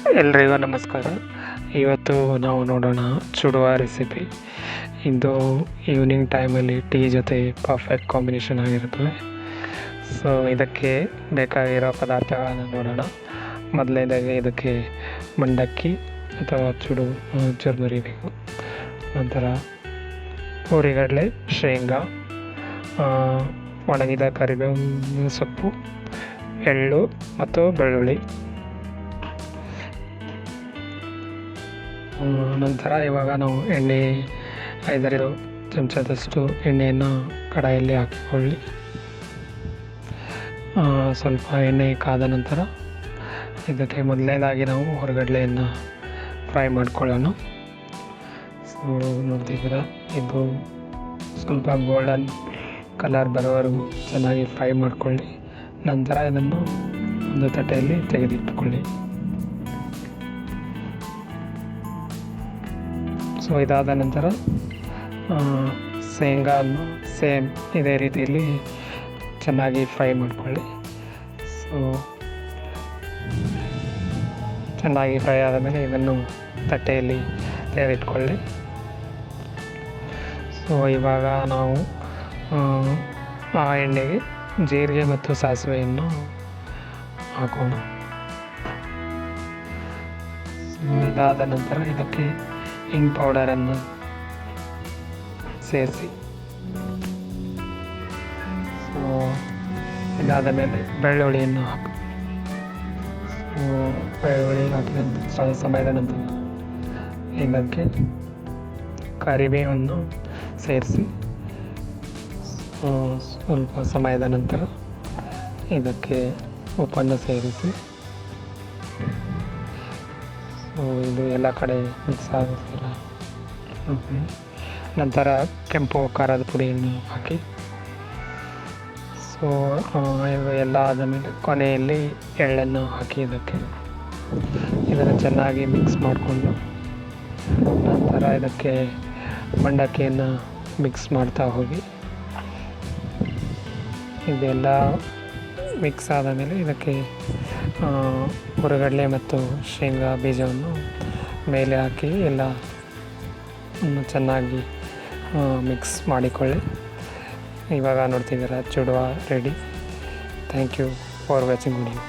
ಎಲ್ರಿಗೂ ನಮಸ್ಕಾರ. ಇವತ್ತು ನಾವು ನೋಡೋಣ ಚುಡುವ ರೆಸಿಪಿ. ಇದು ಈವ್ನಿಂಗ್ ಟೈಮಲ್ಲಿ ಟೀ ಜೊತೆ ಪರ್ಫೆಕ್ಟ್ ಕಾಂಬಿನೇಷನ್ ಆಗಿರುತ್ತದೆ. ಸೊ ಇದಕ್ಕೆ ಬೇಕಾಗಿರೋ ಪದಾರ್ಥಗಳನ್ನು ನೋಡೋಣ. ಮೊದಲನೇದಾಗಿ ಇದಕ್ಕೆ ಮಂಡಕ್ಕಿ ಅಥವಾ ಚುರುಮುರಿ ಬೇಕು. ನಂತರ ಹುರಿಗಡಲೆ, ಶೇಂಗಾ, ಒಣಗಿದ ಕರಿಬೇವಿನ ಸೊಪ್ಪು, ಎಳ್ಳು ಮತ್ತು ಬೆಳ್ಳುಳ್ಳಿ. ನಂತರ ಇವಾಗ ನಾವು ಎಣ್ಣೆ 5 ಚಮಚದಷ್ಟು ಎಣ್ಣೆಯನ್ನು ಕಡಾಯಲ್ಲಿ ಹಾಕಿಕೊಳ್ಳಿ. ಸ್ವಲ್ಪ ಎಣ್ಣೆ ಕಾದ ನಂತರ ಇದಕ್ಕೆ ಮೊದಲನೇದಾಗಿ ನಾವು ಹೊರಗಡಲೆಯನ್ನು ಫ್ರೈ ಮಾಡ್ಕೊಳ್ಳೋಣ. ಸೊ ನೋಡ್ತಿದ್ದೀರಾ, ಇದು ಸ್ವಲ್ಪ ಗೋಲ್ಡನ್ ಕಲರ್ ಬರೋವರೆಗೂ ಚೆನ್ನಾಗಿ ಫ್ರೈ ಮಾಡಿಕೊಳ್ಳಿ. ನಂತರ ಇದನ್ನು ಒಂದು ತಟ್ಟೆಯಲ್ಲಿ ತೆಗೆದಿಟ್ಟುಕೊಳ್ಳಿ. ಸೊ ಇದಾದ ನಂತರ ಶೇಂಗಾವನ್ನು ಸೇಮ್ ಇದೇ ರೀತಿಯಲ್ಲಿ ಚೆನ್ನಾಗಿ ಫ್ರೈ ಮಾಡಿಕೊಳ್ಳಿ. ಸೊ ಚೆನ್ನಾಗಿ ಫ್ರೈ ಆದ ಮೇಲೆ ಇದನ್ನು ತಟ್ಟೆಯಲ್ಲಿ ತೆಗೆದಿಟ್ಕೊಳ್ಳಿ. ಸೊ ಇವಾಗ ನಾವು ಆ ಎಣ್ಣೆಗೆ ಜೀರಿಗೆ ಮತ್ತು ಸಾಸಿವೆಯನ್ನು ಹಾಕೋಣ. ಸೊ ಇದಾದ ನಂತರ ಇದಕ್ಕೆ ಹಿಂಗ್ ಪೌಡರನ್ನು ಸೇರಿಸಿ. ಸೊ ಇದಾದ ಮೇಲೆ ಬೆಳ್ಳುಳ್ಳಿಯನ್ನು ಹಾಕಿ. ಸೊ ಬೆಳ್ಳುಳ್ಳಿ ಹಾಕಿದ ಸ್ವಲ್ಪ ಸಮಯದ ನಂತರ ಇದಕ್ಕೆ ಕರಿಬೇವನ್ನು ಸೇರಿಸಿ. ಸ್ವಲ್ಪ ಸಮಯದ ನಂತರ ಇದಕ್ಕೆ ಉಪ್ಪನ್ನು ಸೇರಿಸಿ. ಸೊ ಇದು ಎಲ್ಲ ಕಡೆ ಮಿಕ್ಸ್ ಆಗುತ್ತಿಲ್ಲ. ನಂತರ ಕೆಂಪು ಖಾರದ ಪುಡಿಯನ್ನು ಹಾಕಿ. ಸೊ ಇದು ಎಲ್ಲ ಆದ ಮೇಲೆ ಕೊನೆಯಲ್ಲಿ ಎಳ್ಳನ್ನು ಹಾಕಿ ಇದನ್ನು ಚೆನ್ನಾಗಿ ಮಿಕ್ಸ್ ಮಾಡಿಕೊಂಡು ನಂತರ ಇದಕ್ಕೆ ಮಂಡಕ್ಕಿಯನ್ನು ಮಿಕ್ಸ್ ಮಾಡ್ತಾ ಹೋಗಿ. ಇದೆಲ್ಲ ಮಿಕ್ಸ್ ಆದ ಮೇಲೆ ಇದಕ್ಕೆ ಹುರಿಗಡಲೆ ಮತ್ತು ಶೇಂಗಾ ಬೀಜವನ್ನು ಮೇಲೆ ಹಾಕಿ ಎಲ್ಲ ಚೆನ್ನಾಗಿ ಮಿಕ್ಸ್ ಮಾಡಿಕೊಳ್ಳಿ. ಇವಾಗ ನೋಡ್ತಿದ್ದೀರಾ, ಚುಡುವ ready. Thank you for watching video.